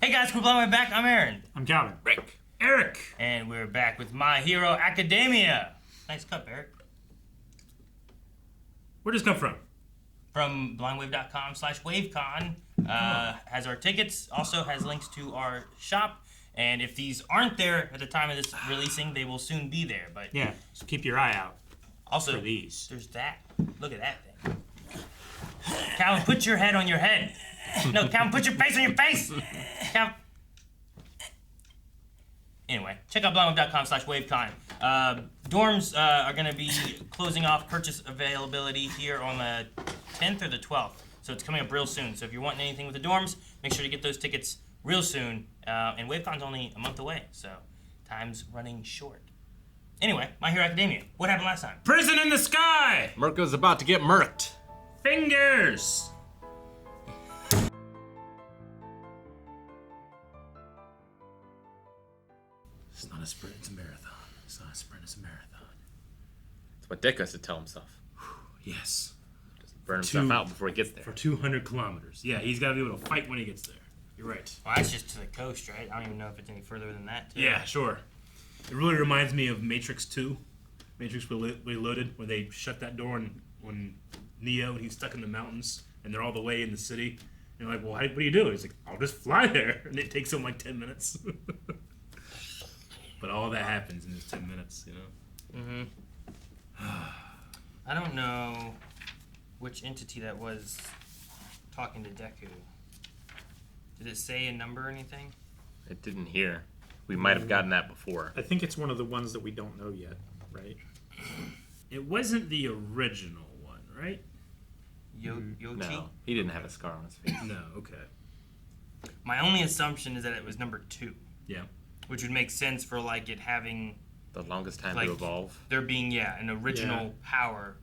Hey guys, we're blowing back. I'm Aaron. I'm Calvin. Rick. Eric. And we're back with My Hero Academia. Nice cup, Eric. Where'd this come from? From blindwave.com/wavecon. Has our tickets, also has links to our shop. And if these aren't there at the time of this releasing, they will soon be there. But Yeah, so keep your eye out also, for these. There's that. Look at that thing. Calvin, put your head on your head. No, Calvin, put your face on your face. Calvin. Anyway, check out blindwave.com/wavecon. Dorms are going to be closing off purchase availability here on the 10th or the 12th. So it's coming up real soon. So if you're wanting anything with the dorms, make sure to get those tickets real soon. And WaveCon's only a month away, so time's running short. Anyway, My Hero Academia. What happened last time? Prison in the sky! Mirko's about to get murked. Fingers! It's not a sprint, it's a marathon. It's not a sprint, it's a marathon. That's what Dick has to tell himself. Yes. Doesn't burn himself out before he gets there. For 200 kilometers. Yeah, he's got to be able to fight when he gets there. You're right. Well, that's just to the coast, right? I don't even know if it's any further than that, too. Yeah, sure. It really reminds me of Matrix 2. Matrix Reloaded, when they shut that door and when Neo, he's stuck in the mountains and they're all the way in the city. And you're like, well, what do you do? He's like, I'll just fly there. And it takes him like 10 minutes. But all that happens in just 10 minutes, you know? Mm-hmm. I don't know which entity that was talking to Deku. Did it say a number or anything? It didn't hear. We might have gotten that before. I think it's one of the ones that we don't know yet, right? It wasn't the original one, right? Yochi? No, he didn't have a scar on his face. No, okay. My only assumption is that it was number 2. Yeah. Which would make sense for, like, it having... The longest time like, to evolve. There being, an original power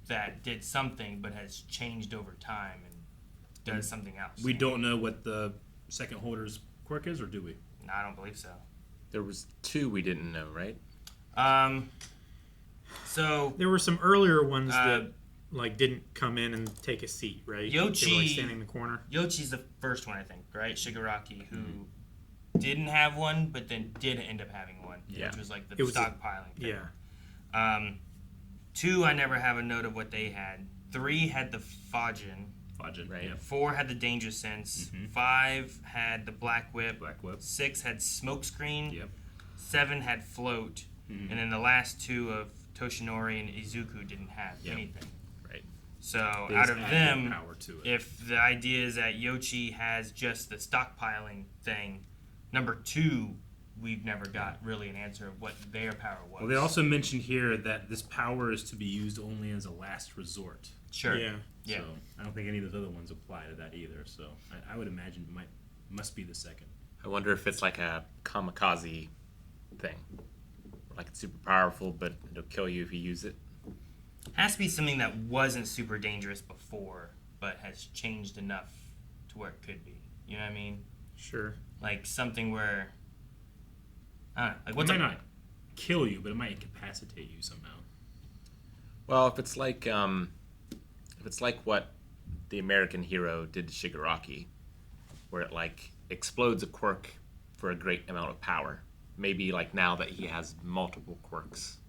that did something but has changed over time and does something else. We don't know what the second holder's quirk is, or do we? No, I don't believe so. There was 2 we didn't know, right? So... There were some earlier ones that, like, didn't come in and take a seat, right? Yochi... They were, like, standing in the corner. Yochi's the first one, I think, right? Shigaraki, who didn't have one, but then did end up having one. Yeah. Which was, like, the It was stockpiling thing. Yeah. 2, I never have a note of what they had. 3 had the Fajin. Right. Yeah. 4 had the Danger Sense. 5 had the Black Whip. 6 had Smokescreen. Yep. 7 had Float. And then the last 2 of Toshinori and Izuku didn't have anything. Right. So They out just of added them, more power to it. if the idea is that Yoshi has just the stockpiling thing, number 2, we've never got really an answer of what their power was. Well, they also mentioned here that this power is to be used only as a last resort. Sure. Yeah. Yeah. So I don't think any of those other ones apply to that either. So I would imagine it must be the second. I wonder if it's like a kamikaze thing. Like it's super powerful, but it'll kill you if you use it. Has to be something that wasn't super dangerous before, but has changed enough to where it could be. You know what I mean? Sure. Like something where, I don't know. Like It what's might not kill you, but it might incapacitate you somehow. Well, if it's like what the American hero did to Shigaraki, where it like explodes a quirk for a great amount of power. Maybe like now that he has multiple quirks,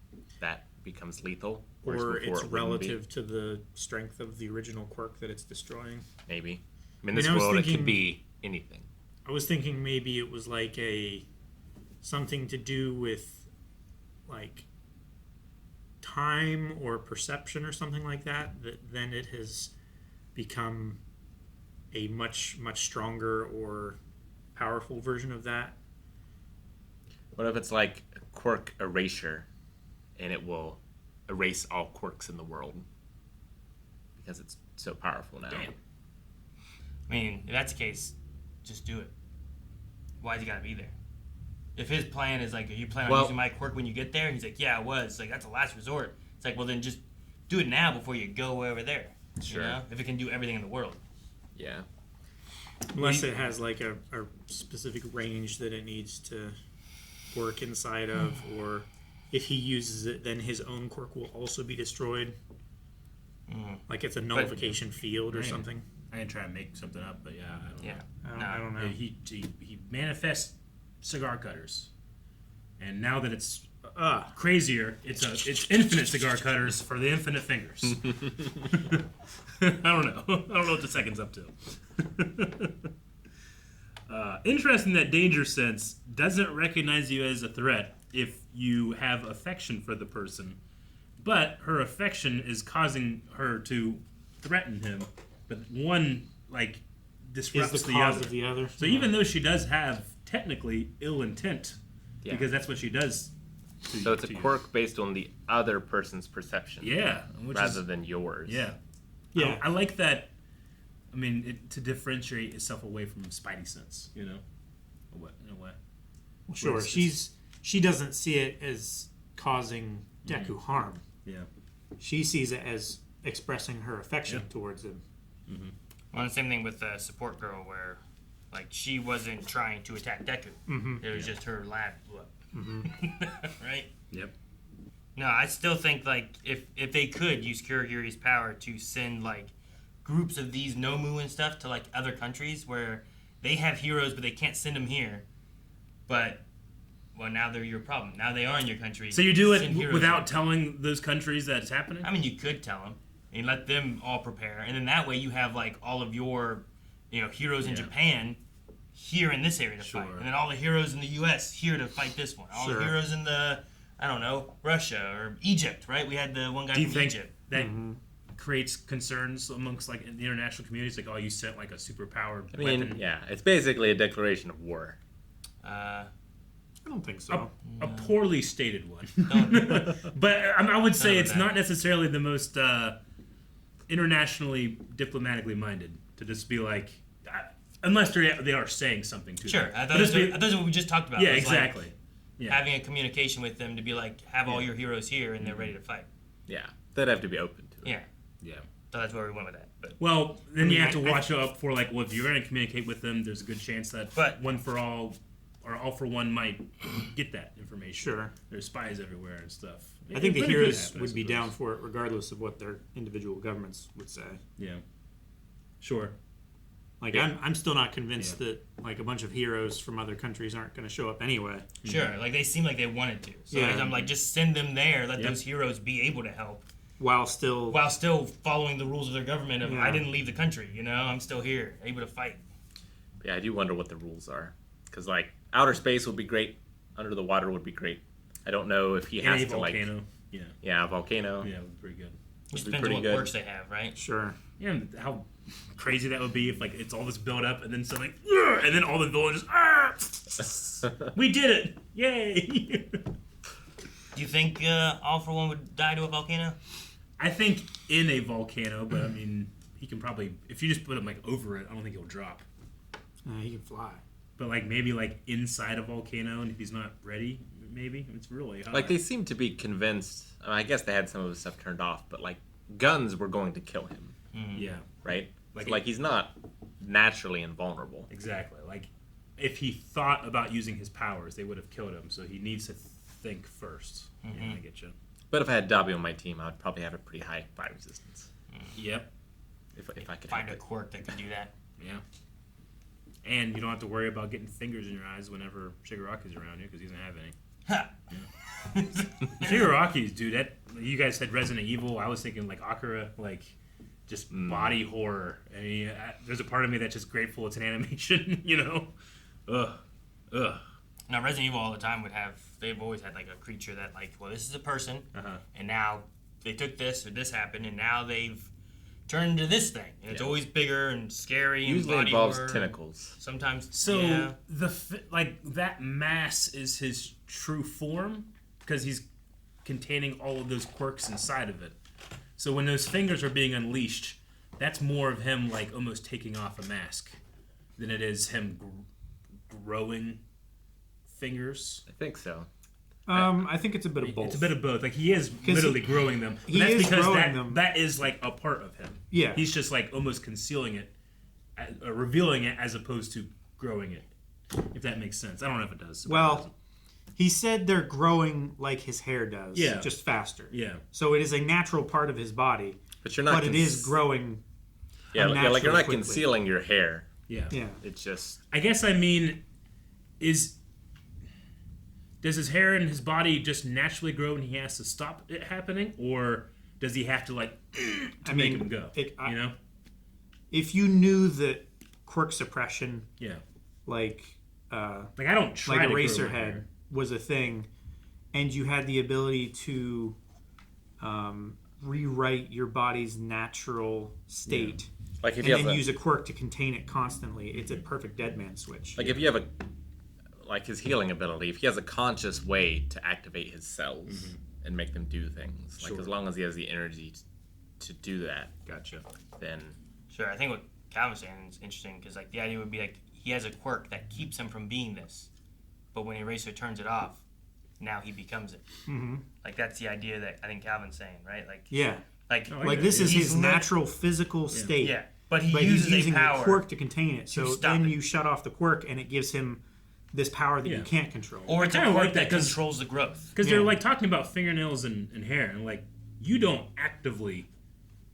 that becomes lethal. whereas Or before it's it wouldn't be. relative to the strength of the original quirk that it's destroying. Maybe. I mean, in this I was world, it thinking- could be anything. I was thinking maybe it was like something to do with like time or perception or something like that, that then it has become a much stronger or powerful version of that. What if it's like a quirk erasure, and it will erase all quirks in the world because it's so powerful now? Damn. I mean, if that's the case, just do it. Why's he gotta be there? If his plan is like, are you planning on using my quirk when you get there? And he's like, yeah, I was. It's like, that's a last resort. It's like, well, then just do it now before you go over there. Sure. You know? If it can do everything in the world. Yeah. Unless it has like a specific range that it needs to work inside of, or if he uses it, then his own quirk will also be destroyed. Like it's a nullification field or something. I can try and make something up, but yeah, I don't Yeah. know. I don't know. He manifests cigar cutters, and now that it's crazier, it's infinite cigar cutters for the infinite fingers. I don't know. I don't know what the second's up to. Interesting that Danger Sense doesn't recognize you as a threat if you have affection for the person, but her affection is causing her to threaten him. But one disrupts Is the the cause other. of the other. So even though she does have technically ill intent, Yeah. because that's what she does. So it's a quirk based on the other person's perception. Yeah, Rather than yours. Yeah. Yeah. I like that. I mean, to differentiate itself away from Spidey sense, in a way. Sure, she doesn't see it as causing Deku harm. Yeah. She sees it as expressing her affection towards him. Well, the same thing with the support girl, where she wasn't trying to attack Deku. Mm-hmm. It was just her lab blew up. Right? Yep. No, I still think if they could use Kurogiri's power to send groups of these Nomu and stuff to other countries where they have heroes but they can't send them here, but now they're your problem. Now they are in your country. So you do Send it heroes without here. telling those countries that it's happening? I mean, you could tell them and let them all prepare, and then that way you have all of your heroes in Yeah. Japan here in this area to fight, Sure. and then all the heroes in the U.S. here to fight this one. All Sure. the heroes in Russia or Egypt, right? We had the one guy Do you from think Egypt. that creates concerns amongst the international communities? You sent a superpowered I mean, weapon. yeah, it's basically a declaration of war. I don't think so. A poorly stated one. Don't- But I would say None of it's that. not necessarily the most internationally diplomatically minded to just be unless they are saying something to Sure, them. I But thought just be- that's what we just talked about. yeah, was, exactly. Yeah. Having a communication with them to be have all your heroes here and they're ready to fight. Yeah, they'd have to be open to it. Yeah, Yeah. so that's where we went with that. But Well, then you mean, have to I- watch out for if you're going to communicate with them, there's a good chance that But- one for all or all for one might get that information. Sure. There's spies everywhere and stuff. I think the It could heroes happen, I would be suppose. down for it regardless of what their individual governments would say. Yeah. Sure. I'm still not convinced that a bunch of heroes from other countries aren't going to show up anyway. sure, they seem like they wanted to. So Yeah. I'm just send them there. Let Yep. those heroes be able to help While still while still following the rules of their government. Of Yeah. I didn't leave the country. I'm still here, able to fight. Yeah, I do wonder what the rules are. Because, outer space would be great. Under the water would be great. I don't know if he And has a to, volcano. Yeah. Yeah, a volcano. Yeah, it would be pretty good. Just be depends on pretty what good. quirks they have, right? sure. Yeah, and how crazy that would be if it's all this build up and then something, and then all the villagers, we did it! Yay! Do you think All for One would die to a volcano? I think in a volcano, but I mean, he can probably if you just put him over it, I don't think he'll drop. He can fly. But maybe inside a volcano, and if he's not ready, maybe it's really high. They seem to be convinced. I guess they had some of his stuff turned off, but guns were going to kill him, Yeah, right? Like So, he's not naturally invulnerable. exactly. If he thought about using his powers, they would have killed him. So he needs to think first. Yeah, I get you. But if I had Dabi on my team, I would probably have a pretty high fire resistance. Yep. If I could Find help a it. quirk that could do that. Yeah. And you don't have to worry about getting fingers in your eyes whenever Shigaraki's around you because he doesn't have any. Ha! Shigaraki's, dude. You guys said Resident Evil. I was thinking Akira, just body horror. I mean, there's a part of me that's just grateful it's an animation. Ugh. Now, Resident Evil all the time they've always had a creature that this is a person, Uh-huh. and now they took this or this happened, and now they've turned into this thing. And it's Yeah. always bigger and scary and Usually body involves horror. tentacles. Sometimes, So yeah. that mass is his true form because he's containing all of those quirks inside of it. So when those fingers are being unleashed, that's more of him almost taking off a mask than it is him growing fingers. I think so. I think it's a bit of both. It's a bit of both. He is literally growing them. But he that's is because growing them. that is a part of him. Yeah. He's just almost concealing it, revealing it as opposed to growing it. If that makes sense. I don't know if it does. Well, he said they're growing like his hair does, Yeah. just faster. Yeah. So it is a natural part of his body, But you're not. but it is growing. Yeah, like you're unnaturally not quickly. concealing your hair. Yeah. Yeah. It's just I guess I mean, does his hair and his body just naturally grow and he has to stop it happening, or does he have to like to make him go? You know? If you knew that quirk suppression, Yeah. like I don't try like to eraser grow my head hair. was a thing, and you had the ability to rewrite your body's natural state, like if and you then have use a quirk to contain it constantly, it's a perfect dead man switch. like if you have like his healing ability, if he has a conscious way to activate his cells and make them do things, like as long as he has the energy to do that, Gotcha. then Sure, I think what Calvin's saying is interesting because like the idea would be like he has a quirk that keeps him from being this, but when Eraser turns it off, now he becomes it. Mm-hmm. Like that's the idea that I think Calvin's saying, right? Like Yeah, like like this is he's his not- natural physical state. Yeah, but he But uses he's using a power the quirk to contain it. So stop then it. you shut off the quirk, and it gives him this power that Yeah. you can't control. or it's a I kinda quirk like that that 'cause- controls the growth. Because Yeah. they're like talking about fingernails and hair, and like you don't actively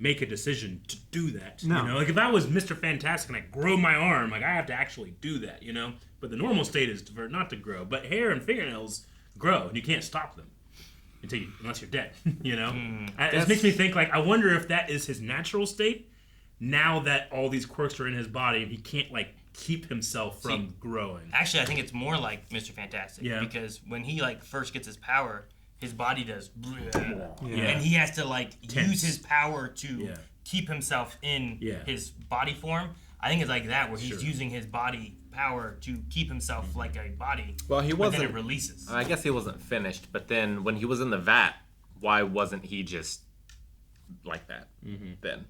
make a decision to do that. No. You know, like if I was Mr. Fantastic and I grow my arm, like I have to actually do that. You know, but the normal state is for it not to grow. But hair and fingernails grow, and you can't stop them unless you're dead. You know, it makes me think like I wonder if that is his natural state. Now that all these quirks are in his body, and he can't like keep himself from growing. Actually, I think it's more like Mr. Fantastic Yeah. because when he like first gets his power, his body does, Yeah. and he has to like Tense. use his power to Yeah. keep himself in Yeah. his body form. I think it's like that where he's Sure. using his body power to keep himself like a body. well he But then it wasn't. releases. I guess he wasn't finished, but then when he was in the vat, why wasn't he just like that then?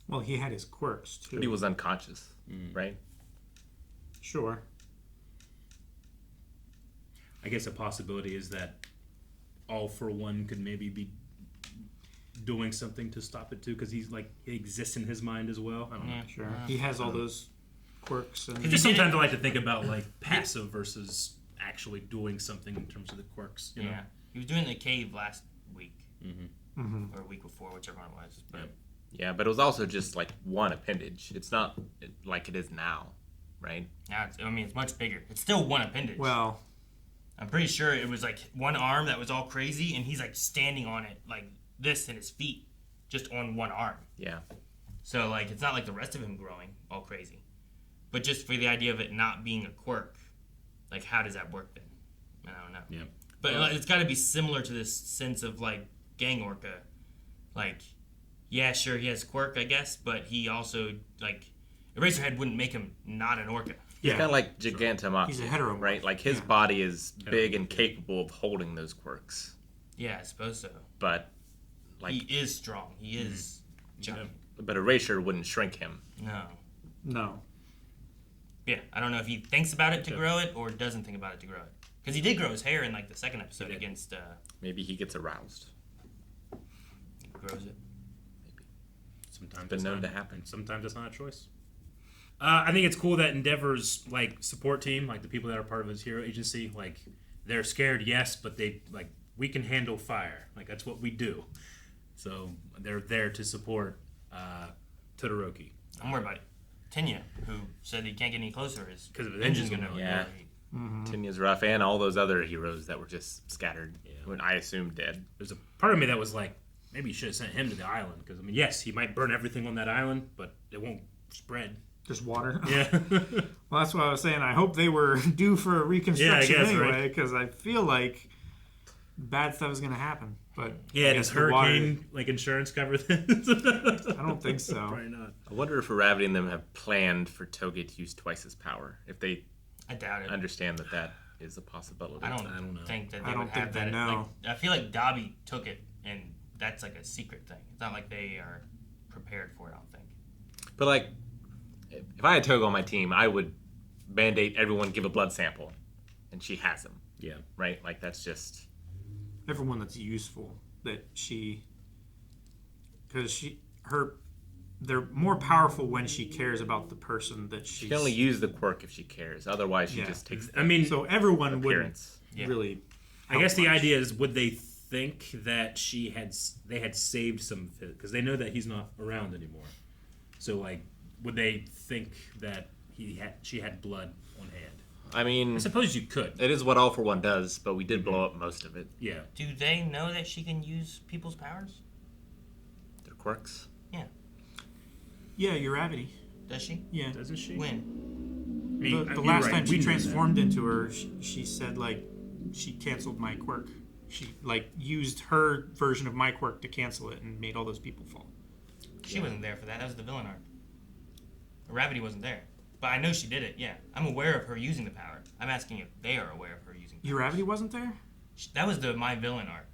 Well, he had his quirks too. But he was unconscious, right? Sure. I guess a possibility is that All For One could maybe be doing something to stop it too, because he's like he exists in his mind as well. I don't know. Sure. He has all those quirks and Just sometimes I like to think about like passive versus actually doing something in terms of the quirks. You know? Yeah, he was doing the cave last week Mhm. or a week before, whichever one it was. But Yeah, but it was also just like one appendage. It's not like it is now, right? now it's much bigger. It's still one appendage. well, I'm pretty sure it was like one arm that was all crazy, and he's like standing on it like this in his feet, just on one arm. Yeah. So like it's not like the rest of him growing all crazy, but just for the idea of it not being a quirk, like how does that work then? I don't know. Yeah. But it's got to be similar to this sense of like Gang Orca, like yeah, sure he has quirk I guess, but he also like Eraserhead wouldn't make him not an orca. He's yeah. kind of like Gigantomachia, He's a heteromorph. right? Like his body is big and capable of holding those quirks, Yeah, I suppose so. but like, He is strong. He is giant. but Erasure wouldn't shrink him. No. no. Yeah, I don't know if he thinks about it to grow it or doesn't think about it to grow it. Because he did grow his hair in like the second episode against Maybe he gets aroused. grows it. Sometimes Been it's known not, to happen. Sometimes it's not a choice. I think it's cool that Endeavor's like support team, like the people that are part of his hero agency, like they're scared, yes, but they like we can handle fire. Like that's what we do. So they're there to support Todoroki. I'm worried about Tenya, who said he can't get any closer. His 'Cause of his engine's engine's gonna going Yeah. Tinya's rough, and all those other heroes that were just scattered. When I assume dead. There's a part of me that was like, maybe you should have sent him to the island because I mean, yes, he might burn everything on that island, but it won't spread. Just water. Yeah. Well, that's what I was saying. I hope they were due for a reconstruction guess, anyway, because I feel like bad stuff is going to happen. But Yeah, I does guess the water- hurricane like insurance cover this? I don't think so. Probably not. I wonder if Rabbit and them have planned for Toga to use twice his power. If they I doubt it. understand that that is a possibility. I don't know. think that I they don't would think have they that. know. Like, I feel like Dabi took it, and that's like a secret thing. It's not like they are prepared for it, I don't think. But like, if I had Toga on my team, I would mandate everyone give a blood sample, and she has them, Yeah. right? Like that's just Everyone that's useful that she, because they're more powerful when she cares about the person that she's. she can only use the quirk if she cares. Otherwise, she Yeah. just takes I mean, So everyone would appearance. Yeah. really. I guess the help much. idea is, would they think that they had saved some because they know that he's not around anymore. So like, would they think that she had blood on hand? I mean, I suppose you could. it is what All for One does, but we did blow up most of it. Yeah. Do they know that she can use people's powers? Their quirks. Yeah, Uravity. Does she? Yeah. Doesn't she? When? I mean, The you're last right, time we she knew transformed into her, she said, like, she canceled my quirk. She, like, used her version of my quirk to cancel it and made all those people fall. She wasn't there for that. That was the villain arc. Gravity wasn't there. But I know she did it, yeah. I'm aware of her using the power. I'm asking if they are aware of her using the power. Uravity wasn't there? That was my villain arc.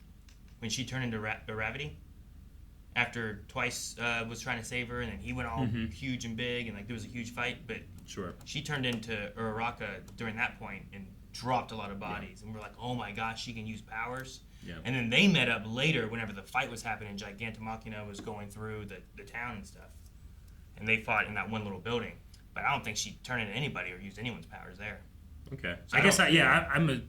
When she turned into Gravity. After Twice was trying to save her, and then he went all huge and big, and like there was a huge fight. But Sure. she turned into Uraraka during that point and dropped a lot of bodies. And we're like, oh my gosh, she can use powers. Yeah. And then they met up later whenever the fight was happening. Gigantomachina was going through the town and stuff. And they fought in that one little building. But I don't think she turned into anybody or used anyone's powers there. Okay. So I guess I'm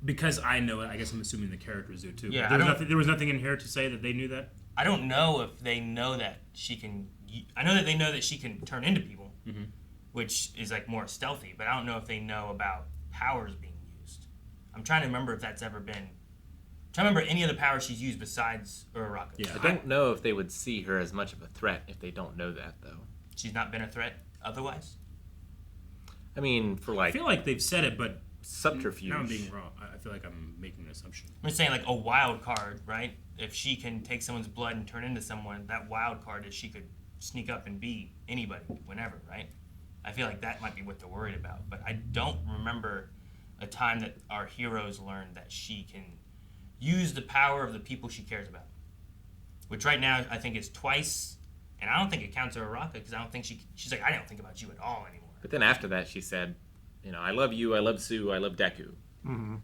because I know it. I guess I'm assuming the characters do too. Yeah, There was nothing in here to say that they knew that. I don't know if they know that she can. I know that they know that she can turn into people, which is like more stealthy. But I don't know if they know about powers being used. I'm trying to remember if that's ever been. I'm trying to remember any of the powers she's used besides Uraraka. Yeah. I don't know if they would see her as much of a threat if they don't know that, though. She's not been a threat otherwise. I mean, for I like feel like they've said it, but subterfuge. now I'm being wrong. I feel like I'm making an assumption. I'm just saying, like a wild card, right? If she can take someone's blood and turn into someone, that wild card is she could sneak up and be anybody, whenever, right? I feel like that might be what they're worried about. But I don't remember a time that our heroes learned that she can use the power of the people she cares about. Which right now I think is Twice, and I don't think it counts Uraraka because I don't think she's like, I don't think about you at all anymore. But then after that, she said, I love you, I love Sue, I love Deku. Mm-hmm.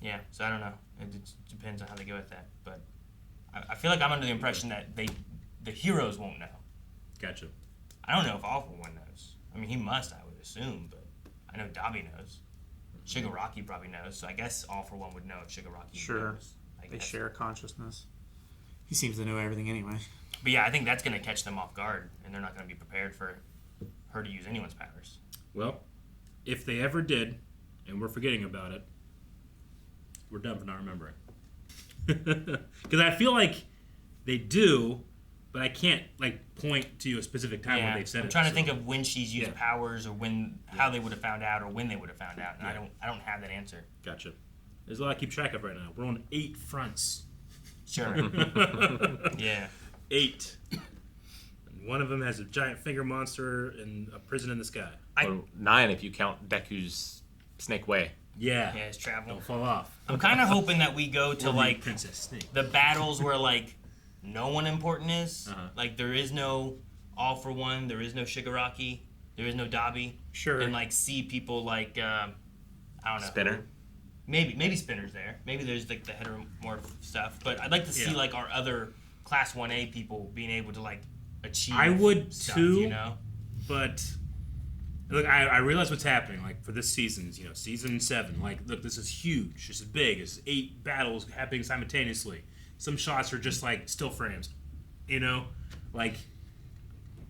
Yeah, so I don't know. It depends on how they go with that. But I feel like I'm under the impression that the heroes won't know. Gotcha. I don't know if All for One knows. I mean, he must, I would assume, but I know Dabi knows. Shigaraki probably knows, so I guess All for One would know if Shigaraki knows. I They guess. share consciousness. He seems to know everything anyway. But yeah, I think that's going to catch them off guard, and they're not going to be prepared for her to use anyone's powers. Well, if they ever did, and we're forgetting about it, we're done for not remembering. Because I feel like they do, but I can't point to a specific time when they've said I'm it. trying to think of when she's used Yeah. powers, or how they would have found out, or when they would have found out, and I don't have that answer. Gotcha. There's a lot to keep track of right now. We're on 8 fronts. Sure. Yeah. 8. And one of them has a giant finger monster and a prison in the sky. Or 9 if you count Deku's Snake Way. Yeah. Yeah, it's travel. Don't fall off. I'm kind of hoping that we go to Or the like Princess Snake. the battles where like no one important is. Uh-huh. Like there is no All for One, there is no Shigaraki, there is no Dabi. Sure. And like see people like I don't know. Spinner. Maybe Spinner's there. Maybe there's like the heteromorph stuff. But I'd like to see Yeah. like our other Class 1A people being able to like achieve. I would stuff, too. You know. But look, I realize what's happening. Like for this season's, season 7. Like, look, this is huge. This is big. It's 8 battles happening simultaneously. Some shots are just like still frames. Like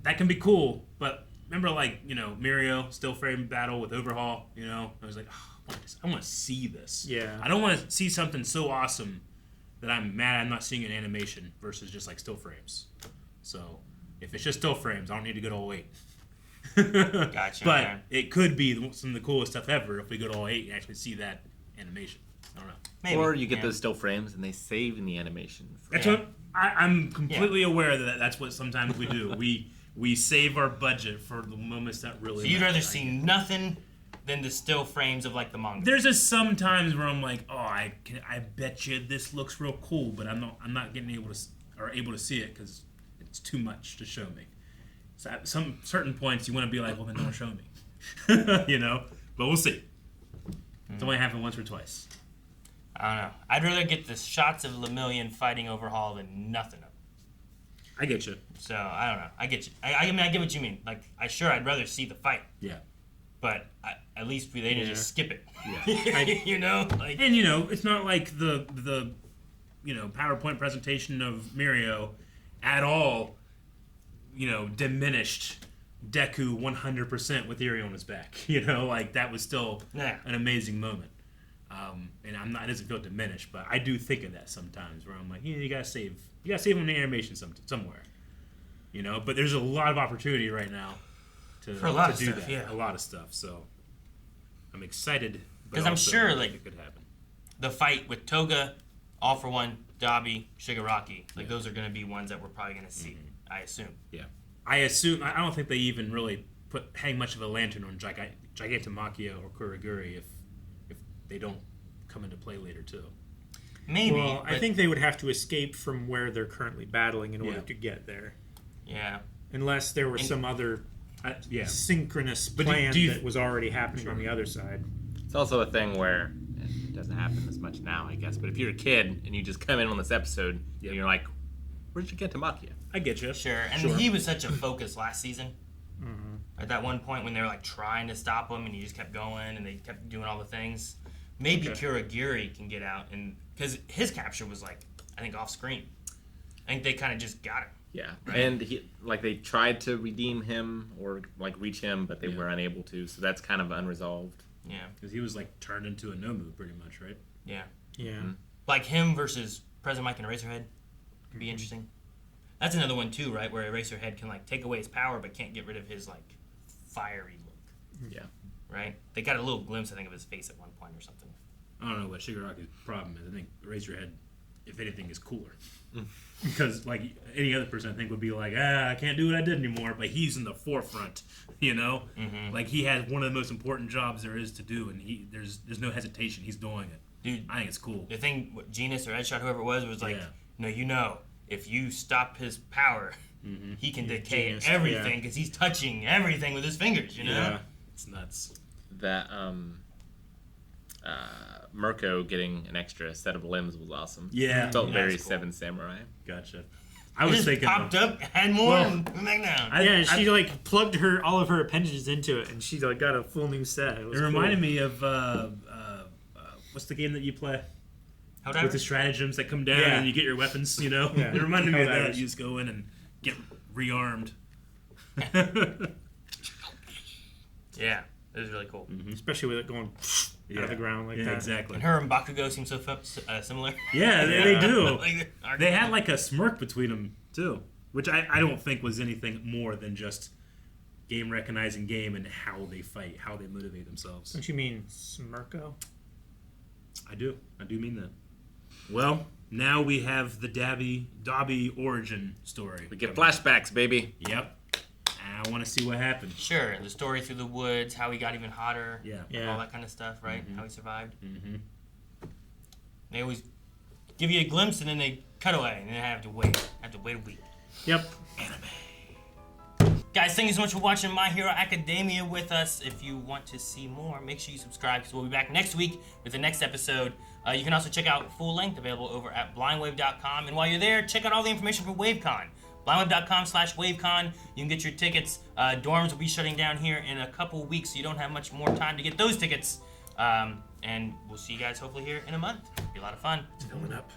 that can be cool. But remember, like Mirio still frame battle with Overhaul. I was like, I want to see this. Yeah. I don't want to see something so awesome that I'm mad I'm not seeing an animation versus just like still frames. So if it's just still frames, I don't need to go to all 8. Gotcha. But okay. it could be some of the coolest stuff ever if we go to all 8 and actually see that animation. I don't know. Maybe. Or you get yeah. those still frames and they save in the animation. That's Yeah. what I'm completely aware that that's what sometimes we do. we save our budget for the moments that really. So you'd matter. rather see nothing than the still frames of like the manga. There's just some times where I'm like, I bet you this looks real cool, but I'm not getting able to see it because it's too much to show me. So at some certain points, you want to be like, well, then don't show me, But we'll see. It's only happened once or twice. I don't know. I'd rather get the shots of Lemillion fighting Overhaul than nothing of it. I get you. So I don't know. I get you. I mean, I get what you mean. Like, I'd rather see the fight, Yeah. but at least they didn't Yeah. just skip it. Yeah. Like. And it's not like the PowerPoint presentation of Mirio at all, diminished Deku 100% with Eri on his back. You know, like that was still an amazing moment. And I'm not, it doesn't feel diminished, but I do think of that sometimes where I'm like, you gotta save him the animation somewhere. You know, but there's a lot of opportunity right now to For a lot of do stuff, that. yeah. A lot of stuff. So I'm excited. Because I'm sure, it like, could happen. the fight with Toga, All For One, Dabi, Shigaraki, like those are going to be ones that we're probably going to see, I assume. Yeah. I don't think they even really hang much of a lantern on Gigantomachia or Kurogiri if they don't come into play later too. Maybe. Well, I think they would have to escape from where they're currently battling in order to get there. Yeah. Unless there was some other synchronous plan that was already happening on the other side. It's also a thing where it doesn't happen as much now, I guess. But if you're a kid and you just come in on this episode and you're like, "Where'd you get to Machia?" I get you. Sure. And he was such a focus last season. At that one point when they were like trying to stop him and he just kept going and they kept doing all the things. Maybe Kurogiri can get out, and because his capture was like, I think off screen. I think they kind of just got him. Yeah, and they tried to redeem him or like reach him, but they were unable to. So that's kind of unresolved. Yeah. Because he was like turned into a Nomu pretty much, right? Yeah. Yeah. Like him versus President Mike and Eraserhead could be interesting. That's another one too, right? Where Eraserhead can like take away his power, but can't get rid of his like fiery look. Yeah. Right? They got a little glimpse, I think, of his face at one point or something. I don't know what Shigaraki's problem is. I think Eraserhead, if anything, is cooler. Because like any other person, I think would be like, I can't do what I did anymore. But he's in the forefront, you know. Like he has one of the most important jobs there is to do, and there's no hesitation. He's doing it. Dude, I think it's cool. the thing, what Genus or Edshot, whoever it was like, no, if you stop his power, he can decay Genus, everything because he's touching everything with his fingers, you know? Yeah, it's nuts. That Mirko getting an extra set of limbs was awesome. Yeah, Felt very that's cool. Seven Samurai. Gotcha. I It was just thinking popped up, had more, and went back down. She like plugged all of her appendages into it, and she like got a full new set. It reminded me of what's the game that you play Helldivers? with the stratagems that come down and you get your weapons. You know, Yeah. it reminded me of that. Helldivers. You just go in and get rearmed. Yeah, it was really cool. especially with it going out of the ground like that. Exactly. And her and Bakugo seem so similar. Yeah, they do. Like, They had like a smirk between them too, which I don't think was anything more than just game recognizing game and how they fight, how they motivate themselves. Don't you mean Smirko? I do mean that. Well, now we have the Dabi origin story. We get flashbacks, baby. Yep. I want to see what happened. Sure, the story through the woods, how he got even hotter, Yeah. all that kind of stuff, right? How he survived. They always give you a glimpse and then they cut away, and then I have to wait a week. Yep. Guys, thank you so much for watching My Hero Academia with us. If you want to see more, make sure you subscribe because we'll be back next week with the next episode. You can also check out full length available over at blindwave.com. And while you're there, check out all the information for WaveCon. blindwave.com/WaveCon. You can get your tickets. Dorms will be shutting down here in a couple weeks, so you don't have much more time to get those tickets. And we'll see you guys hopefully here in a month. It'll be a lot of fun. It's coming up.